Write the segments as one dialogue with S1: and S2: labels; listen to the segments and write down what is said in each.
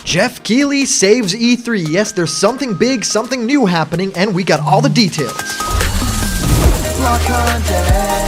S1: Geoff Keighley saves E3. Yes, there's something big, something new happening, and we got all the details.
S2: Block content.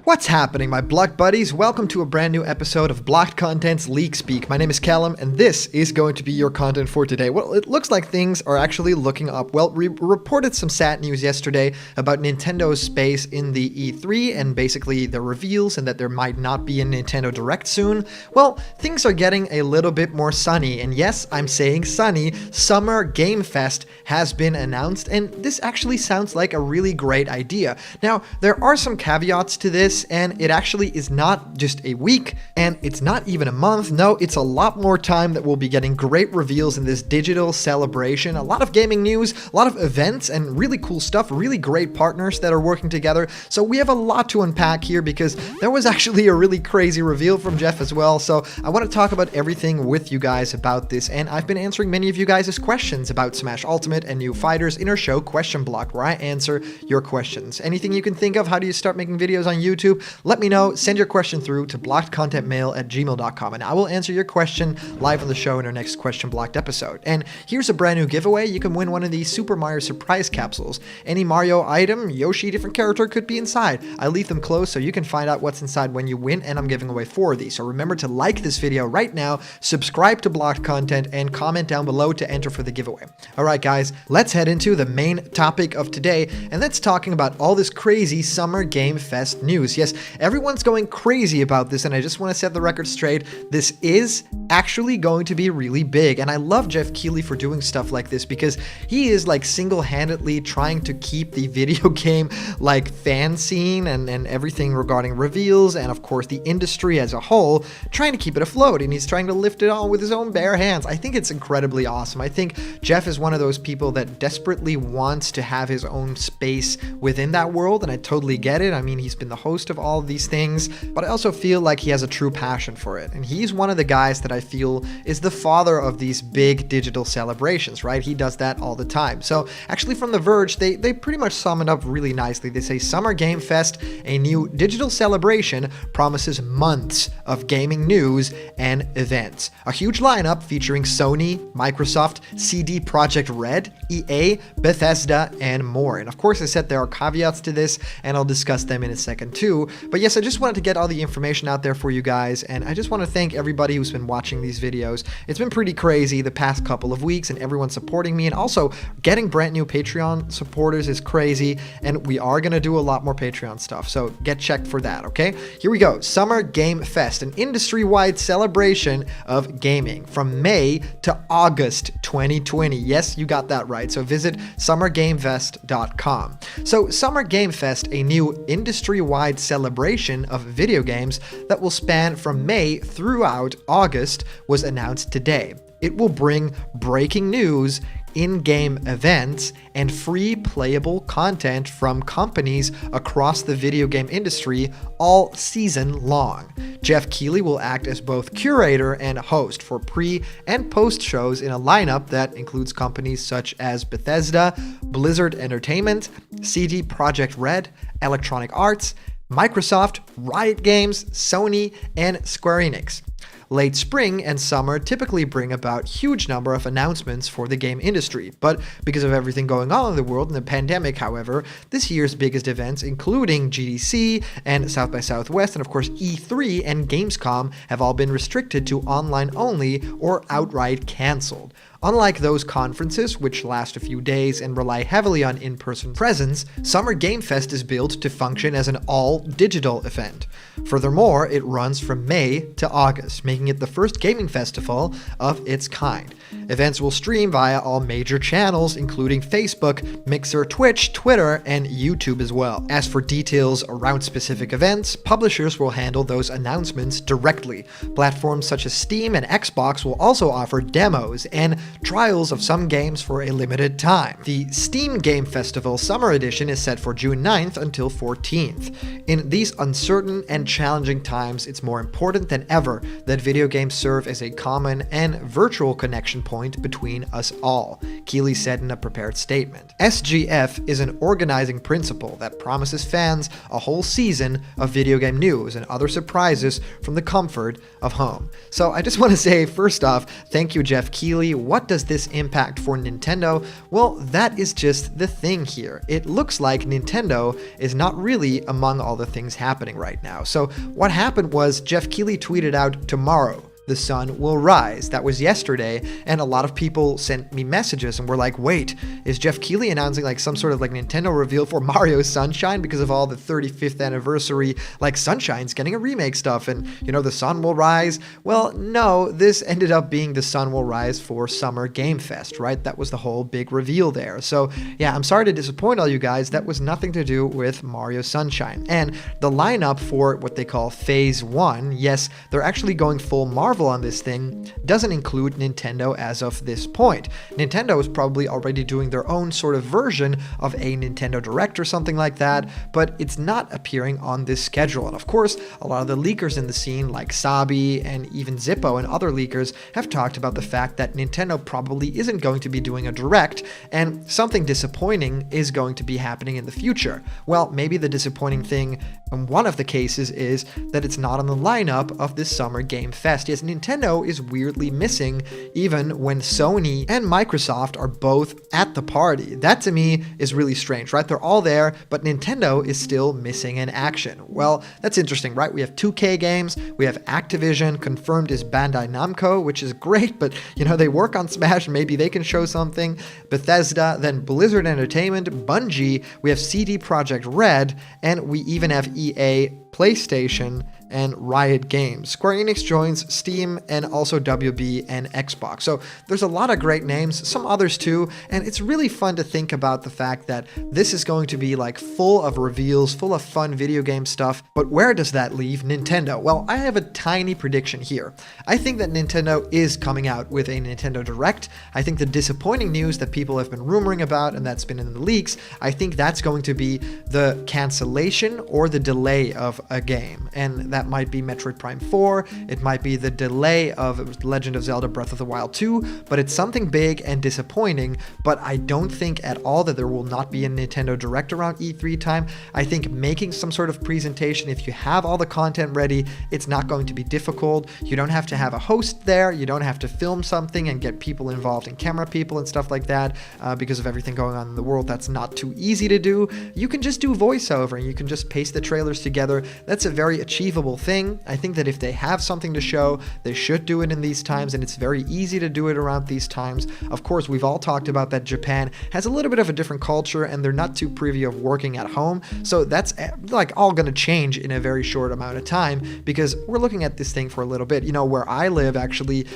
S1: What's happening, my Blocked buddies? Welcome to a brand new episode of Blocked Content's Leak Speak. My name is Callum, and this is going to be your content for today. Well, it looks like things are actually looking up. Well, we reported some sad news yesterday about Nintendo's space in the E3 and basically the reveals and that there might not be a Nintendo Direct soon. Well, things are getting a little bit more sunny, and yes, I'm saying sunny. Summer Game Fest has been announced, and this actually sounds like a really great idea. Now, there are some caveats to this, and it actually is not just a week, and it's not even a month. No, it's a lot more time that we'll be getting great reveals in this digital celebration. A lot of gaming news, a lot of events, and really cool stuff, really great partners that are working together. So we have a lot to unpack here because there was actually a really crazy reveal from Geoff as well. So I want to talk about everything with you guys about this, and I've been answering many of you guys' questions about Smash Ultimate and new fighters in our show Question Block, where I answer your questions. Anything you can think of, how do you start making videos on YouTube? Let me know. Send your question through to blockedcontentmail@gmail.com, and I will answer your question live on the show in our next Question Blocked episode. And here's a brand new giveaway. You can win one of these Super Mario surprise capsules. Any Mario item, Yoshi, different character could be inside. I leave them closed so you can find out what's inside when you win, and I'm giving away 4 of these. So remember to like this video right now, subscribe to Blocked Content, and comment down below to enter for the giveaway. All right, guys, let's head into the main topic of today, and that's talking about all this crazy Summer Game Fest news. Yes, everyone's going crazy about this, and I just want to set the record straight. This is actually going to be really big, and I love Geoff Keighley for doing stuff like this because he is like single-handedly trying to keep the video game like fan scene and everything regarding reveals and of course the industry as a whole, trying to keep it afloat, and he's trying to lift it all with his own bare hands. I think it's incredibly awesome. I think Geoff is one of those people that desperately wants to have his own space within that world, and I totally get it. I mean, he's been the host of all of these things, but I also feel like he has a true passion for it, and he's one of the guys that I feel is the father of these big digital celebrations, right? He does that all the time. So actually from The Verge, they pretty much sum it up really nicely. They say Summer Game Fest, a new digital celebration, promises months of gaming news and events. A huge lineup featuring Sony, Microsoft, CD Projekt Red, EA, Bethesda, and more. And of course, I said there are caveats to this, and I'll discuss them in a second too. But yes, I just wanted to get all the information out there for you guys, and I just want to thank everybody who's been watching these videos. It's been pretty crazy the past couple of weeks, and everyone supporting me, and also getting brand new Patreon supporters is crazy, and we are going to do a lot more Patreon stuff, so get checked for that, okay? Here we go. Summer Game Fest, an industry-wide celebration of gaming from May to August 2020. Yes, you got that right, so visit summergamefest.com. So Summer Game Fest, a new industry-wide celebration of video games that will span from May throughout August, was announced today. It will bring breaking news, in-game events, and free playable content from companies across the video game industry all season long. Geoff Keighley will act as both curator and host for pre- and post-shows in a lineup that includes companies such as Bethesda, Blizzard Entertainment, CD Projekt Red, Electronic Arts, Microsoft, Riot Games, Sony, and Square Enix. Late spring and summer typically bring about huge number of announcements for the game industry, but because of everything going on in the world and the pandemic, however, this year's biggest events, including GDC and South by Southwest and of course E3 and Gamescom, have all been restricted to online only or outright cancelled. Unlike those conferences, which last a few days and rely heavily on in-person presence, Summer Game Fest is built to function as an all-digital event. Furthermore, it runs from May to August, making it the first gaming festival of its kind. Events will stream via all major channels, including Facebook, Mixer, Twitch, Twitter, and YouTube as well. As for details around specific events, publishers will handle those announcements directly. Platforms such as Steam and Xbox will also offer demos, and trials of some games for a limited time. The Steam Game Festival Summer Edition is set for June 9th until 14th. In these uncertain and challenging times, it's more important than ever that video games serve as a common and virtual connection point between us all, Keighley said in a prepared statement. SGF is an organizing principle that promises fans a whole season of video game news and other surprises from the comfort of home. So I just want to say, first off, thank you, Geoff Keighley. What does this impact for Nintendo? Well, that is just the thing here. It looks like Nintendo is not really among all the things happening right now. So what happened was Geoff Keighley tweeted out, "Tomorrow the sun will rise." That was yesterday, and a lot of people sent me messages and were like, wait, is Geoff Keighley announcing like some sort of like Nintendo reveal for Mario Sunshine because of all the 35th anniversary, like Sunshine's getting a remake stuff and, you know, the sun will rise? Well, no, this ended up being the sun will rise for Summer Game Fest, right? That was the whole big reveal there. So yeah, I'm sorry to disappoint all you guys. That was nothing to do with Mario Sunshine. And the lineup for what they call Phase 1, yes, they're actually going full Marvel on this thing, doesn't include Nintendo as of this point. Nintendo is probably already doing their own sort of version of a Nintendo Direct or something like that, but it's not appearing on this schedule. And of course, a lot of the leakers in the scene, like Sabi and even Zippo and other leakers, have talked about the fact that Nintendo probably isn't going to be doing a Direct, and something disappointing is going to be happening in the future. Well, maybe the disappointing thing in one of the cases is that it's not on the lineup of this Summer Game Fest. Yes, Nintendo is weirdly missing even when Sony and Microsoft are both at the party. That to me is really strange, right? They're all there, but Nintendo is still missing in action. Well, that's interesting, right? We have 2K games, we have Activision confirmed as Bandai Namco, which is great, but you know, they work on Smash, maybe they can show something. Bethesda, then Blizzard Entertainment, Bungie, we have CD Projekt Red, and we even have EA, PlayStation, and Riot Games. Square Enix joins Steam and also WB and Xbox. So there's a lot of great names, some others too, and it's really fun to think about the fact that this is going to be like full of reveals, full of fun video game stuff, but where does that leave Nintendo? Well, I have a tiny prediction here. I think that Nintendo is coming out with a Nintendo Direct. I think the disappointing news that people have been rumoring about and that's been in the leaks, I think that's going to be the cancellation or the delay of a game, and that might be Metroid Prime 4, it might be the delay of Legend of Zelda Breath of the Wild 2, but it's something big and disappointing. But I don't think at all that there will not be a Nintendo Direct around E3 time. I think making some sort of presentation, if you have all the content ready, it's not going to be difficult. You don't have to have a host there, you don't have to film something and get people involved and camera people and stuff like that, because of everything going on in the world. That's not too easy to do. You can just do voiceover and you can just paste the trailers together. That's a very achievable thing. I think that if they have something to show, they should do it in these times, and it's very easy to do it around these times. Of course, we've all talked about that Japan has a little bit of a different culture and they're not too privy of working at home, so that's like all going to change in a very short amount of time because we're looking at this thing for a little bit. You know, where I live actually,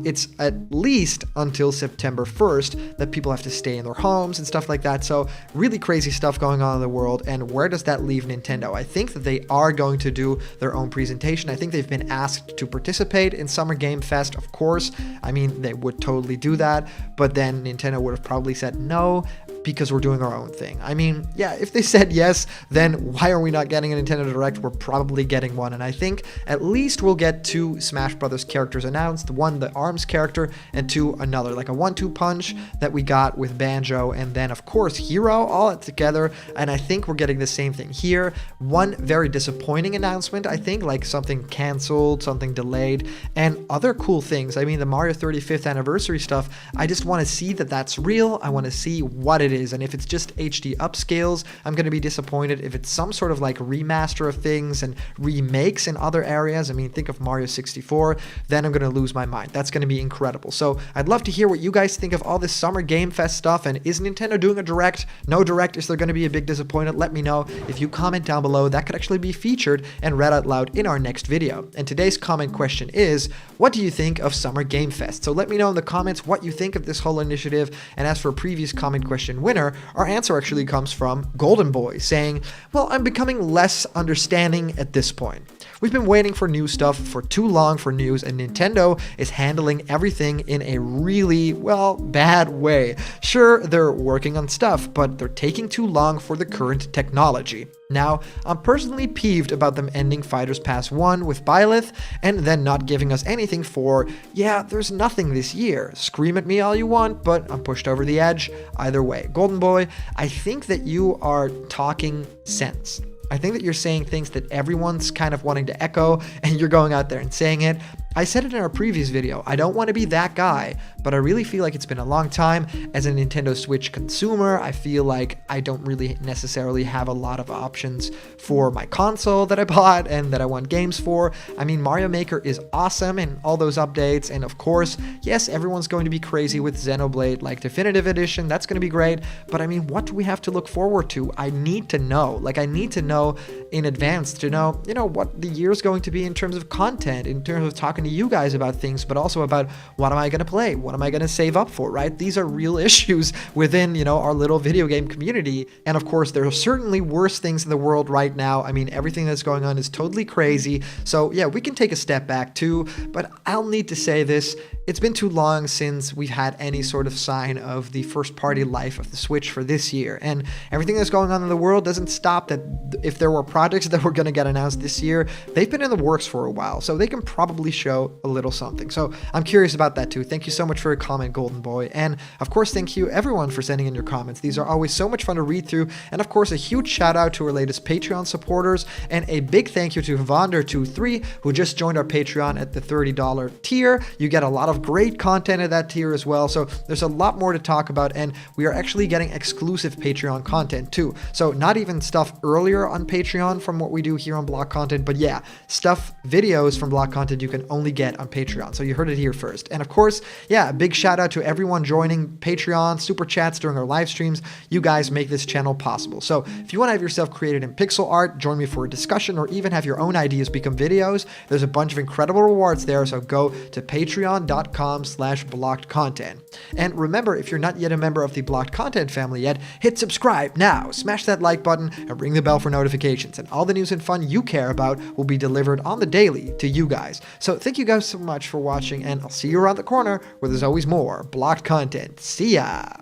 S1: it's at least until September 1st that people have to stay in their homes and stuff like that, so really crazy stuff going on in the world. And where does that leave Nintendo? I think that they are going to do their own presentation. I think they've been asked to participate in Summer Game Fest, of course. I mean, they would totally do that, but then Nintendo would have probably said no because we're doing our own thing. I mean, yeah, if they said yes, then why are we not getting a Nintendo Direct? We're probably getting one, and I think at least we'll get 2 Smash Brothers characters announced, one the ARMS character, and 2 another, like a 1-2 punch that we got with Banjo, and then of course Hero, all together, and I think we're getting the same thing here. One very disappointing announcement, I think, like something canceled, something delayed, and other cool things. I mean, the Mario 35th anniversary stuff, I just want to see that that's real. I want to see what it is, and if it's just HD upscales, I'm going to be disappointed. If it's some sort of like remaster of things and remakes in other areas, I mean, think of Mario 64, then I'm going to lose my mind. That's going to be incredible. So I'd love to hear what you guys think of all this Summer Game Fest stuff, and is Nintendo doing a Direct? No Direct? Is there going to be a big disappointment? Let me know. If you comment down below, that could actually be featured and read out loud in our next video. And today's comment question is, what do you think of Summer Game Fest? So let me know in the comments what you think of this whole initiative, and as for previous comment question question winner, our answer actually comes from Golden Boy saying, well, I'm becoming less understanding at this point. We've been waiting for new stuff for too long for news, and Nintendo is handling everything in a really, well, bad way. Sure, they're working on stuff, but they're taking too long for the current technology. Now, I'm personally peeved about them ending Fighters Pass 1 with Byleth and then not giving us anything for, yeah, there's nothing this year. Scream at me all you want, but I'm pushed over the edge. Either way, Golden Boy, I think that you are talking sense. I think that you're saying things that everyone's kind of wanting to echo, and you're going out there and saying it. I said it in our previous video, I don't want to be that guy, but I really feel like it's been a long time. As a Nintendo Switch consumer, I feel like I don't really necessarily have a lot of options for my console that I bought and that I want games for. I mean, Mario Maker is awesome and all those updates, and of course, yes, everyone's going to be crazy with Xenoblade like Definitive Edition, that's going to be great, but I mean, what do we have to look forward to? I need to know, I need to know in advance to know, what the year's going to be in terms of content, in terms of talking to you guys about things, but also about what am I going to play? What am I going to save up for, right? These are real issues within, our little video game community. And of course, there are certainly worse things in the world right now. I mean, everything that's going on is totally crazy. So yeah, we can take a step back too, but I'll need to say this. It's been too long since we've had any sort of sign of the first party life of the Switch for this year. And everything that's going on in the world doesn't stop that. If there were projects that were going to get announced this year, they've been in the works for a while, so they can probably show a little something. So I'm curious about that too. Thank you so much for your comment, Golden Boy. And of course, thank you everyone for sending in your comments. These are always so much fun to read through. And of course, a huge shout out to our latest Patreon supporters, and a big thank you to Vonder23, who just joined our Patreon at the $30 tier. You get a lot of great content at that tier as well. So there's a lot more to talk about, and we are actually getting exclusive Patreon content too. So not even stuff earlier on Patreon from what we do here on Block Content, but yeah, videos from Block Content you can only get on Patreon. So you heard it here first. And of course, yeah, a big shout out to everyone joining Patreon, super chats during our live streams. You guys make this channel possible. So if you want to have yourself created in pixel art, join me for a discussion, or even have your own ideas become videos, there's a bunch of incredible rewards there. So go to patreon.com/blockedcontent. And remember, if you're not yet a member of the Blocked Content family yet, hit subscribe now, smash that like button, and ring the bell for notifications. And all the news and fun you care about will be delivered on the daily to you guys. So thank you guys so much for watching, and I'll see you around the corner where there's always more Blocked Content. See ya!